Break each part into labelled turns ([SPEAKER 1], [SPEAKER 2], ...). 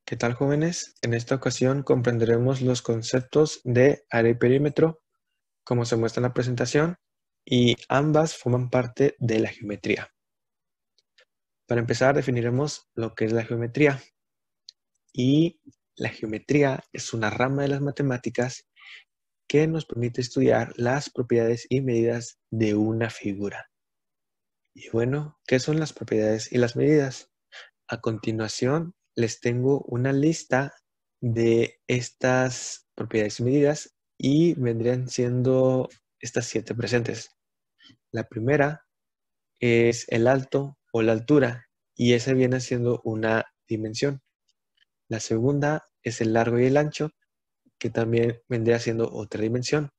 [SPEAKER 1] ¿Qué tal, jóvenes? En esta ocasión comprenderemos los conceptos de área y perímetro, como se muestra en la presentación, y ambas forman parte de la geometría. Para empezar, definiremos lo que es la geometría. Y la geometría es una rama de las matemáticas que nos permite estudiar las propiedades y medidas de una figura. Y bueno, ¿qué son las propiedades y las medidas? A continuación, les tengo una lista de estas propiedades y medidas y vendrían siendo estas 7 presentes. La primera es el alto o la altura y esa viene siendo una dimensión. La segunda es el largo y el ancho, que también vendría siendo otra dimensión.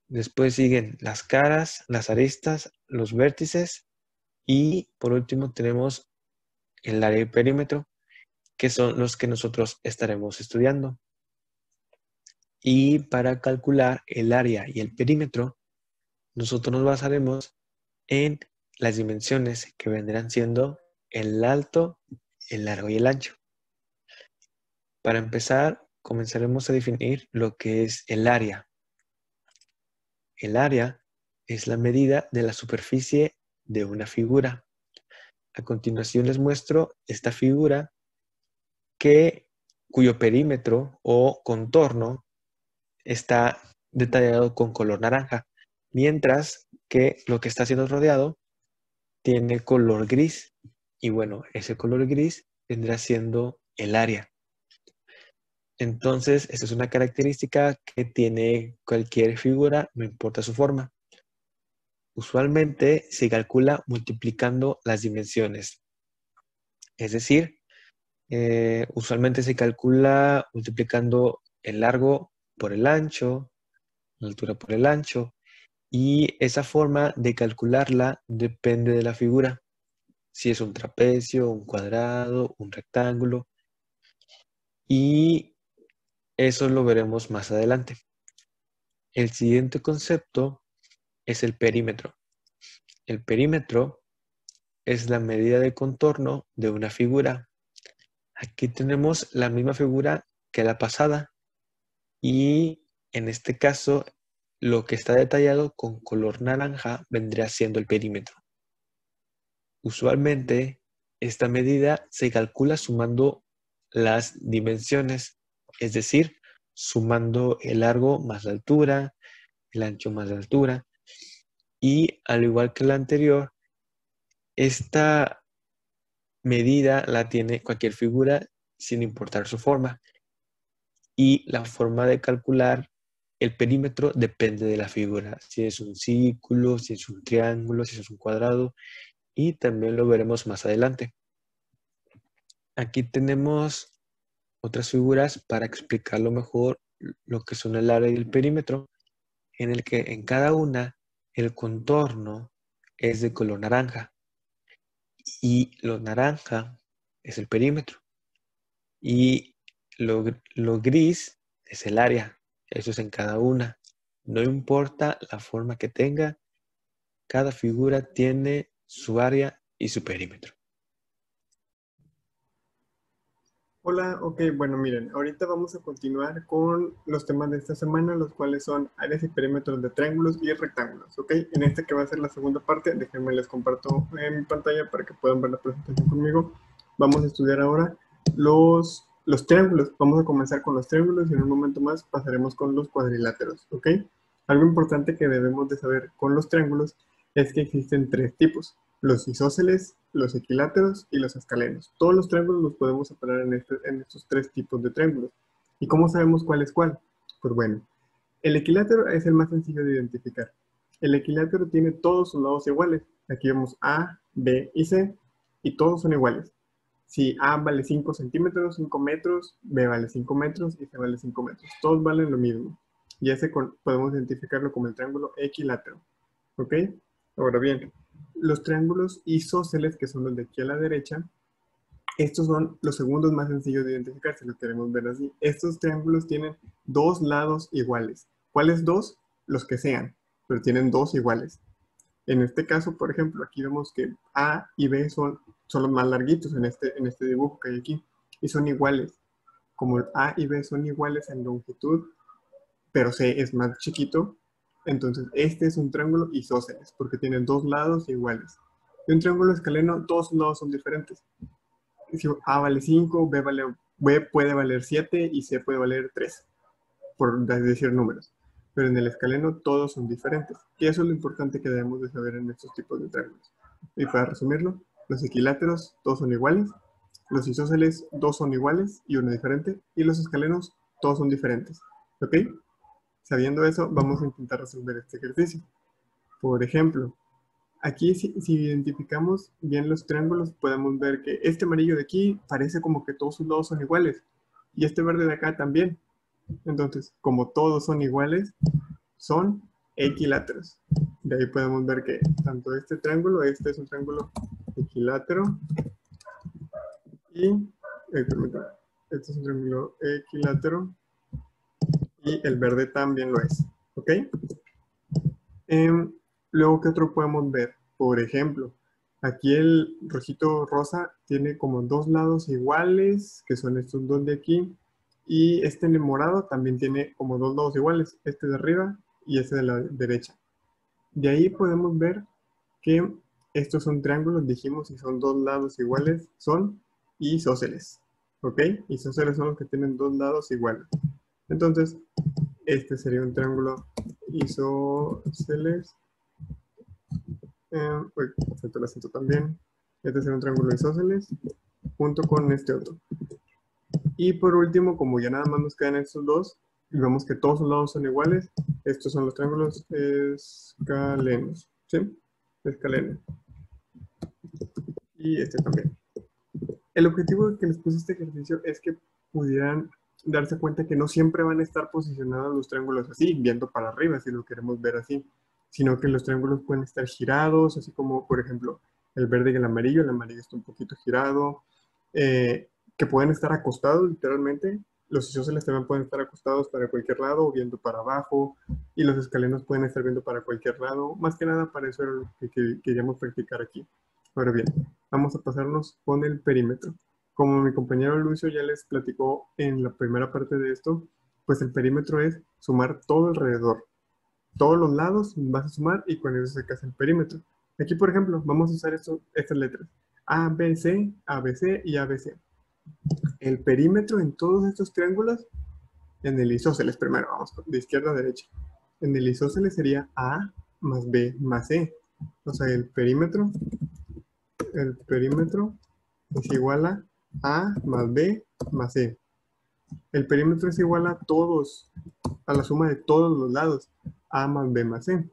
[SPEAKER 1] Después siguen las caras, las aristas, los vértices y por último tenemos el área y perímetro, que son los que nosotros estaremos estudiando. Y para calcular el área y el perímetro, nosotros nos basaremos en las dimensiones que vendrán siendo el alto, el largo y el ancho. Para empezar, comenzaremos a definir lo que es el área. El área es la medida de la superficie de una figura. A continuación les muestro esta figura cuyo perímetro o contorno está detallado con color naranja, mientras que lo que está siendo rodeado tiene color gris. Y bueno, ese color gris vendrá siendo el área. Entonces, esta es una característica que tiene cualquier figura, no importa su forma. Usualmente se calcula multiplicando las dimensiones. Es decir, usualmente se calcula multiplicando el largo por el ancho, la altura por el ancho, y esa forma de calcularla depende de la figura. Si es un trapecio, un cuadrado, un rectángulo, y eso lo veremos más adelante. El siguiente concepto es el perímetro. El perímetro es la medida de contorno de una figura. Aquí tenemos la misma figura que la pasada y en este caso lo que está detallado con color naranja vendría siendo el perímetro. Usualmente esta medida se calcula sumando las dimensiones, es decir, sumando el largo más la altura, el ancho más la altura, y al igual que la anterior, esta medida la tiene cualquier figura sin importar su forma. Y la forma de calcular el perímetro depende de la figura, si es un círculo, si es un triángulo, si es un cuadrado, y también lo veremos más adelante. Aquí tenemos otras figuras para explicarlo mejor lo que son el área y el perímetro, en el que en cada una el contorno es de color naranja y lo naranja es el perímetro y lo gris es el área. Eso es en cada una. No importa la forma que tenga, cada figura tiene su área y su perímetro.
[SPEAKER 2] Hola, ok, bueno, miren, ahorita vamos a continuar con los temas de esta semana, los cuales son áreas y perímetros de triángulos y rectángulos, ok. En este que va a ser la segunda parte, déjenme les comparto en mi pantalla para que puedan ver la presentación conmigo. Vamos a estudiar ahora los triángulos. Vamos a comenzar con los triángulos y en un momento más pasaremos con los cuadriláteros, ok. Algo importante que debemos de saber con los triángulos es que existen 3 tipos: los isósceles, los equiláteros y los escalenos. Todos los triángulos los podemos separar en estos 3 tipos de triángulos. ¿Y cómo sabemos cuál es cuál? Pues bueno, el equilátero es el más sencillo de identificar. El equilátero tiene todos sus lados iguales. Aquí vemos A, B y C, y todos son iguales. Si A vale 5 centímetros, 5 metros, B vale 5 metros y C vale 5 metros. Todos valen lo mismo. Y ese podemos identificarlo como el triángulo equilátero. ¿Ok? Ahora bien, los triángulos isósceles, que son los de aquí a la derecha, estos son los segundos más sencillos de identificar, si lo queremos ver así. Estos triángulos tienen 2 lados iguales. ¿Cuáles 2? Los que sean, pero tienen 2 iguales. En este caso, por ejemplo, aquí vemos que A y B son los más larguitos en este dibujo que hay aquí. y son iguales. Como A y B son iguales en longitud, pero C es más chiquito, entonces este es un triángulo isósceles, porque tiene dos lados iguales. Y un triángulo escaleno, todos sus lados son diferentes. Si A vale 5, B puede valer 7 y C puede valer 3, por decir números. Pero en el escaleno todos son diferentes. Y eso es lo importante que debemos de saber en estos tipos de triángulos. Y para resumirlo, los equiláteros todos son iguales, los isósceles dos son iguales y uno diferente, y los escalenos todos son diferentes. ¿Ok? Sabiendo eso, vamos a intentar resolver este ejercicio. Por ejemplo, aquí si identificamos bien los triángulos, podemos ver que este amarillo de aquí parece como que todos sus lados son iguales, y este verde de acá también. Entonces, como todos son iguales, son equiláteros. De ahí podemos ver que tanto este es un triángulo equilátero, y este es un triángulo equilátero, y el verde también lo es. ¿Ok? Luego, ¿qué otro podemos ver? Por ejemplo, aquí el rojito rosa tiene como dos lados iguales, que son estos dos de aquí, y este en el morado también tiene como dos lados iguales, este de arriba y este de la derecha. De ahí podemos ver que estos son triángulos, dijimos, y son dos lados iguales, son isósceles. ¿Ok? Isósceles son los que tienen dos lados iguales. Entonces, este sería un triángulo isósceles. Salto el acento también. Este sería un triángulo isósceles junto con este otro. Y por último, como ya nada más nos quedan estos dos, y vemos que todos los lados son iguales, estos son los triángulos escalenos. ¿Sí? Escalenos. Y este también. El objetivo que les puse este ejercicio es que pudieran darse cuenta que no siempre van a estar posicionados los triángulos así, viendo para arriba, si lo queremos ver así, sino que los triángulos pueden estar girados, así como, por ejemplo, el verde y el amarillo está un poquito girado, que pueden estar acostados literalmente. Los isósceles también pueden estar acostados para cualquier lado o viendo para abajo, y los escalenos pueden estar viendo para cualquier lado. Más que nada para eso era lo que queríamos practicar aquí. Ahora bien, vamos a pasarnos con el perímetro. Como mi compañero Lucio ya les platicó en la primera parte de esto, pues el perímetro es sumar todo alrededor. Todos los lados vas a sumar y con eso sacas el perímetro. Aquí, por ejemplo, vamos a usar estas letras. A, B, C, A, B, C y A, B, C. El perímetro en todos estos triángulos, en el isósceles primero, vamos de izquierda a derecha. En el isósceles sería A más B más C. O sea, el perímetro es igual a más B más C. El perímetro es igual a todos, a la suma de todos los lados, A más B más C.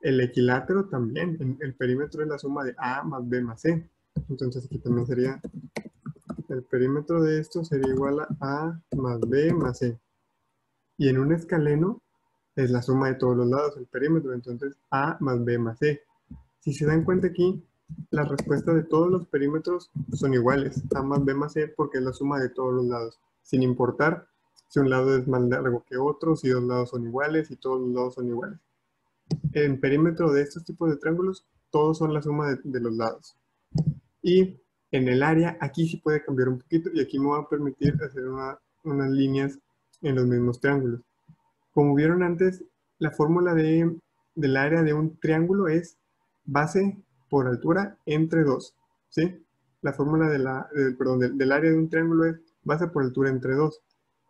[SPEAKER 2] El equilátero también, el perímetro es la suma de A más B más C. Entonces aquí también sería, el perímetro de esto sería igual a A más B más C. Y en un escaleno es la suma de todos los lados, el perímetro, entonces A más B más C. Si se dan cuenta aquí, la respuesta de todos los perímetros son iguales, A más B más C, porque es la suma de todos los lados, sin importar si un lado es más largo que otro, si dos lados son iguales y todos los lados son iguales. En perímetro de estos tipos de triángulos, todos son la suma de los lados. Y en el área, aquí sí puede cambiar un poquito, y aquí me va a permitir hacer unas líneas en los mismos triángulos. Como vieron antes, la fórmula del área de un triángulo es base por altura entre 2, ¿sí? La fórmula del área de un triángulo es base por altura entre 2.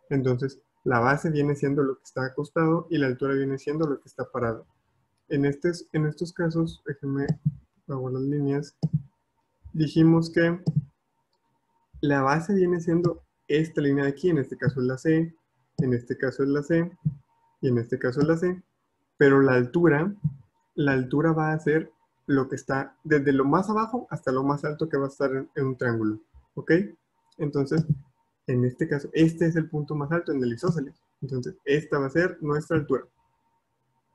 [SPEAKER 2] Entonces, la base viene siendo lo que está acostado y la altura viene siendo lo que está parado. En estos casos, déjenme hago las líneas, dijimos que la base viene siendo esta línea de aquí, en este caso es la C, en este caso es la C, y en este caso es la C, pero la altura va a ser lo que está desde lo más abajo hasta lo más alto que va a estar en un triángulo, ¿ok? Entonces, en este caso, este es el punto más alto en el isósceles, entonces esta va a ser nuestra altura.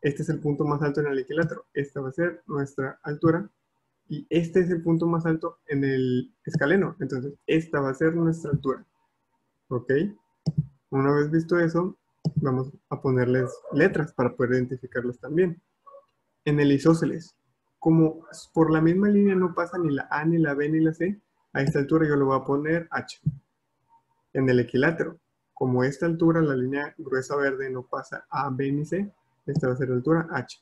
[SPEAKER 2] Este es el punto más alto en el equilátero, esta va a ser nuestra altura, y este es el punto más alto en el escaleno, entonces esta va a ser nuestra altura, ¿ok? Una vez visto eso, vamos a ponerles letras para poder identificarlos también. En el isósceles, como por la misma línea no pasa ni la A, ni la B, ni la C, a esta altura yo le voy a poner H. En el equilátero, como esta altura, la línea gruesa verde no pasa a B ni C, esta va a ser la altura H.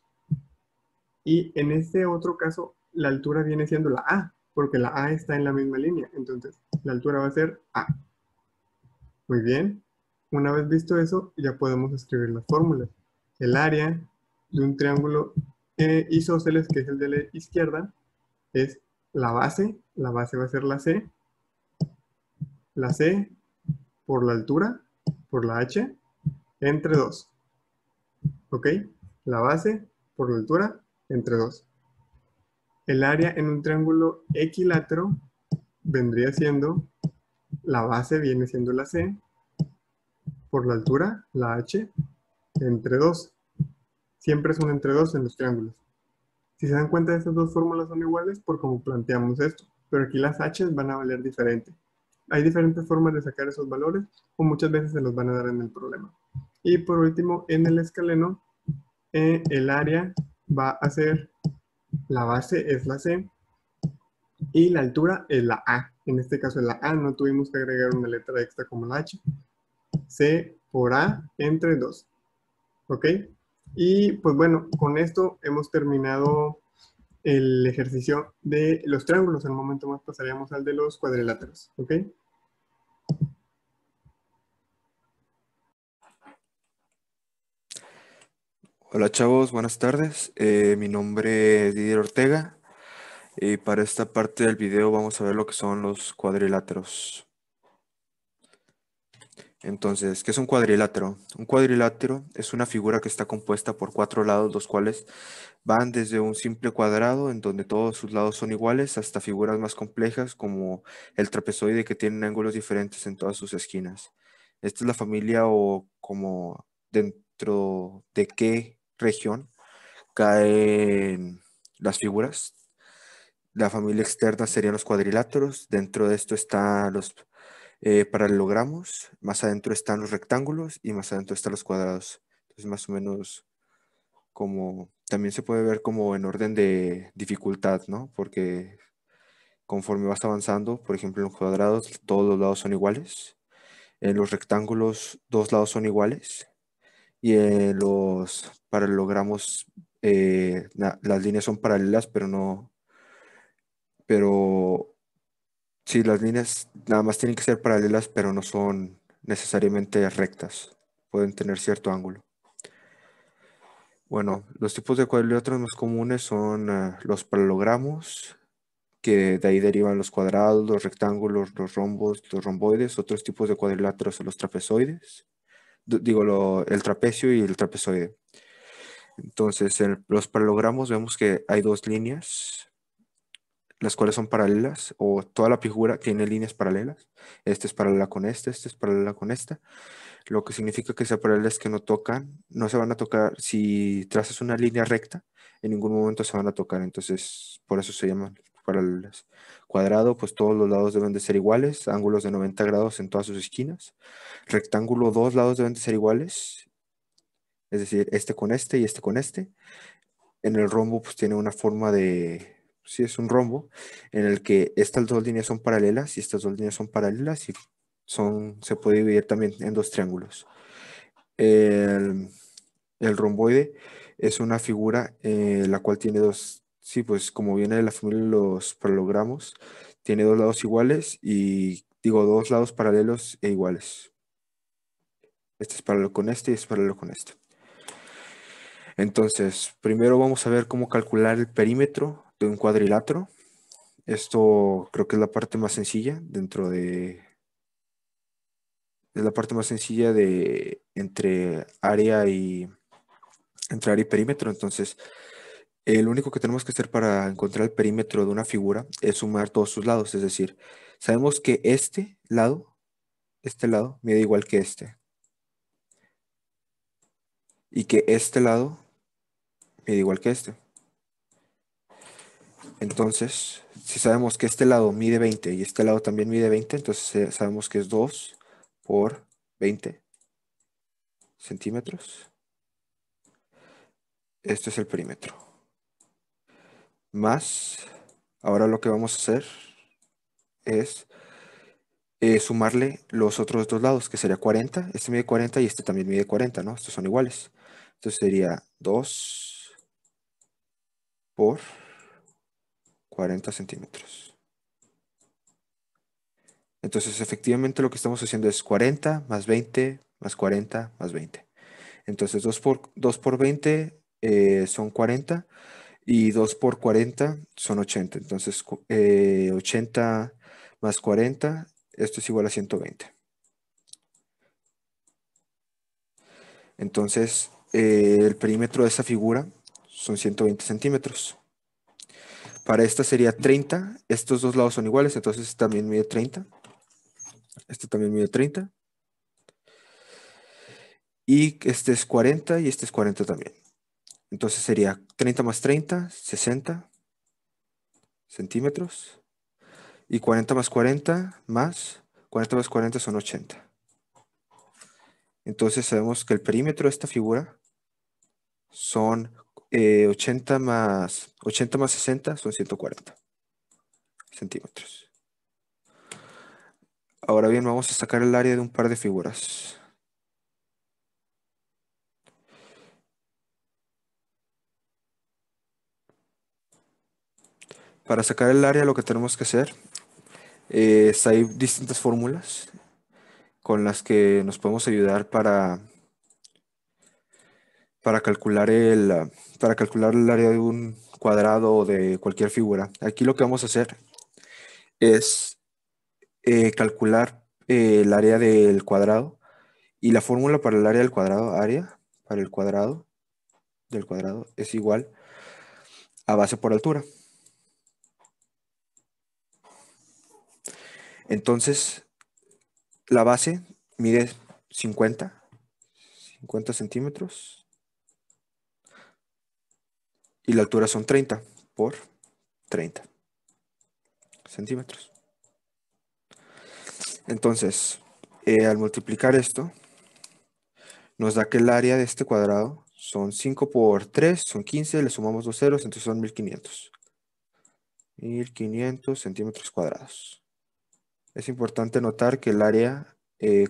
[SPEAKER 2] Y en este otro caso, la altura viene siendo la A, porque la A está en la misma línea. Entonces, la altura va a ser A. Muy bien. Una vez visto eso, ya podemos escribir las fórmulas. El área de un triángulo isósceles, que es el de la izquierda, es la base va a ser la C por la altura, por la H, entre 2. ¿Ok? La base por la altura, entre 2. El área en un triángulo equilátero vendría siendo, la base viene siendo la C, por la altura, la H, entre 2. Siempre son entre 2 en los triángulos. Si se dan cuenta, estas dos fórmulas son iguales por cómo planteamos esto, pero aquí las H van a valer diferente. Hay diferentes formas de sacar esos valores o muchas veces se los van a dar en el problema. Y por último, en el escaleno, el área va a ser, la base es la C y la altura es la A. En este caso, en la A no tuvimos que agregar una letra extra como la H. C por A entre 2. ¿Ok? Y pues bueno, con esto hemos terminado el ejercicio de los triángulos. En un momento más pasaríamos al de los cuadriláteros. ¿Ok?
[SPEAKER 3] Hola chavos, buenas tardes. Mi nombre es Didier Ortega y para esta parte del video vamos a ver lo que son los cuadriláteros. Entonces, ¿qué es un cuadrilátero? Un cuadrilátero es una figura que está compuesta por cuatro lados, los cuales van desde un simple cuadrado en donde todos sus lados son iguales hasta figuras más complejas como el trapezoide que tienen ángulos diferentes en todas sus esquinas. Esta es la familia o como dentro de qué región caen las figuras. La familia externa serían los cuadriláteros. Dentro de esto están los paralelogramos. Más adentro están los rectángulos y más adentro están los cuadrados. Entonces, más o menos como también se puede ver como en orden de dificultad, ¿no? Porque conforme vas avanzando, por ejemplo, en los cuadrados, todos los lados son iguales. En los rectángulos, dos lados son iguales. Y en los paralelogramos, las líneas son paralelas, pero sí, las líneas nada más tienen que ser paralelas, pero no son necesariamente rectas. Pueden tener cierto ángulo. Bueno, los tipos de cuadriláteros más comunes son los paralelogramos, que de ahí derivan los cuadrados, los rectángulos, los rombos, los romboides. Otros tipos de cuadriláteros son los trapezoides. Digo, el trapecio y el trapezoide. Entonces, en los paralelogramos vemos que hay dos líneas, las cuales son paralelas, o toda la figura tiene líneas paralelas. Esta es paralela con esta es paralela con esta. Lo que significa que sea paralela es que no tocan, no se van a tocar. Si trazas una línea recta, en ningún momento se van a tocar. Entonces, por eso se llaman paralelas. Cuadrado, pues todos los lados deben de ser iguales, ángulos de 90 grados en todas sus esquinas. Rectángulo, dos lados deben de ser iguales, es decir, este con este y este con este. En el rombo, pues tiene una forma de, sí, es un rombo, en el que estas dos líneas son paralelas y estas dos líneas son paralelas y se puede dividir también en dos triángulos. El, el romboide es una figura la cual tiene dos, sí, pues como viene de la familia de los paralelogramos, tiene dos lados iguales y digo dos lados paralelos e iguales. Este es paralelo con este y este es paralelo con este. Entonces, primero vamos a ver cómo calcular el perímetro de un cuadrilátero. Esto creo que es la parte más sencilla es la parte más sencilla de entre área y perímetro. Entonces, lo único que tenemos que hacer para encontrar el perímetro de una figura es sumar todos sus lados. Es decir, sabemos que este lado mide igual que este. Y que este lado mide igual que este. Entonces, si sabemos que este lado mide 20 y este lado también mide 20, entonces sabemos que es 2 por 20 centímetros. Esto es el perímetro. Más, ahora lo que vamos a hacer es sumarle los otros dos lados, que sería 40. Este mide 40 y este también mide 40, ¿no? Estos son iguales. Entonces sería 2 por 40 centímetros. Entonces, efectivamente, lo que estamos haciendo es 40 más 20 más 40 más 20. Entonces, 2 por 20 son 40 y 2 por 40 son 80. Entonces, 80 más 40, esto es igual a 120. Entonces, el perímetro de esta figura son 120 centímetros. Para esta sería 30. Estos dos lados son iguales, entonces este también mide 30. Este también mide 30. Y este es 40 y este es 40 también. Entonces sería 30 más 30, 60 centímetros. Y 40 más 40 más 40 más 40 son 80. Entonces sabemos que el perímetro de esta figura son 80 más 60 son 140 centímetros. Ahora bien, vamos a sacar el área de un par de figuras. Para sacar el área lo que tenemos que hacer es, hay distintas fórmulas con las que nos podemos ayudar para calcular el área de un cuadrado o de cualquier figura. Aquí lo que vamos a hacer es calcular el área del cuadrado, y la fórmula para el área del cuadrado, área para el cuadrado del cuadrado es igual a base por altura. Entonces, la base mide 50 centímetros y la altura son 30 por 30 centímetros. Entonces, al multiplicar esto, nos da que el área de este cuadrado son 5 por 3, son 15, le sumamos 2 ceros, entonces son 1500. 1500 centímetros cuadrados. Es importante notar que el área,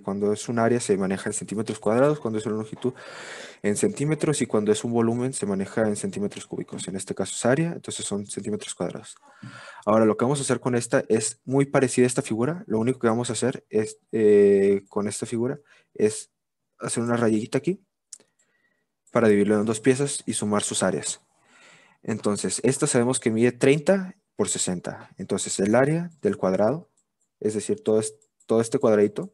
[SPEAKER 3] cuando es un área, se maneja en centímetros cuadrados, cuando es una longitud en centímetros, y cuando es un volumen se maneja en centímetros cúbicos. En este caso es área, entonces son centímetros cuadrados. Ahora, lo que vamos a hacer con esta es muy parecida a esta figura. Lo único que vamos a hacer es, con esta figura es hacer una rayita aquí para dividirlo en dos piezas y sumar sus áreas. Entonces, esta sabemos que mide 30 por 60. Entonces, el área del cuadrado, es decir, todo este cuadradito,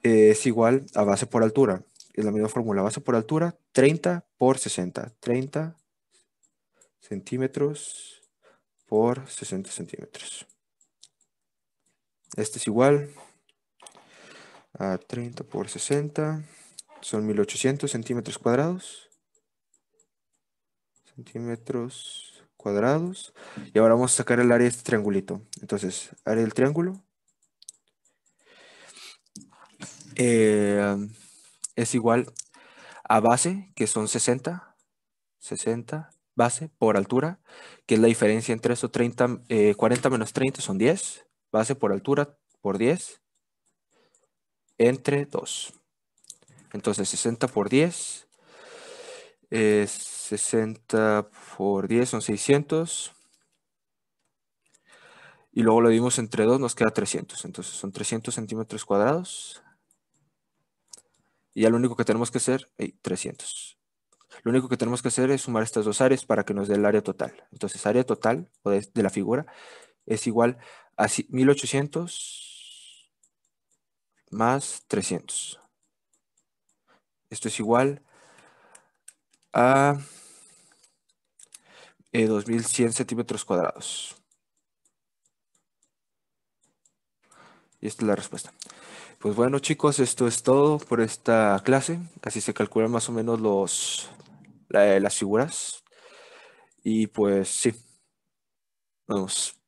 [SPEAKER 3] es igual a base por altura. Es la misma fórmula, base por altura, 30 por 60. 30 centímetros por 60 centímetros. Este es igual a 30 por 60. Son 1800 centímetros cuadrados. Centímetros cuadrados. Y ahora vamos a sacar el área de este triangulito. Entonces, área del triángulo es igual a base, que son 60 base por altura, que es la diferencia entre eso. 40 menos 30 son 10, base por altura por 10, entre 2. Entonces 60 por 10, 60 por 10 son 600, y luego lo dimos entre 2, nos queda 300. Entonces son 300 centímetros cuadrados. Y ya lo único que tenemos que hacer, 300. Lo único que tenemos que hacer es sumar estas dos áreas para que nos dé el área total. Entonces, área total de la figura es igual a 1800 más 300. Esto es igual a 2100 centímetros cuadrados. Y esta es la respuesta. Pues bueno, chicos, esto es todo por esta clase. Así se calculan más o menos las figuras. Y pues sí, vamos.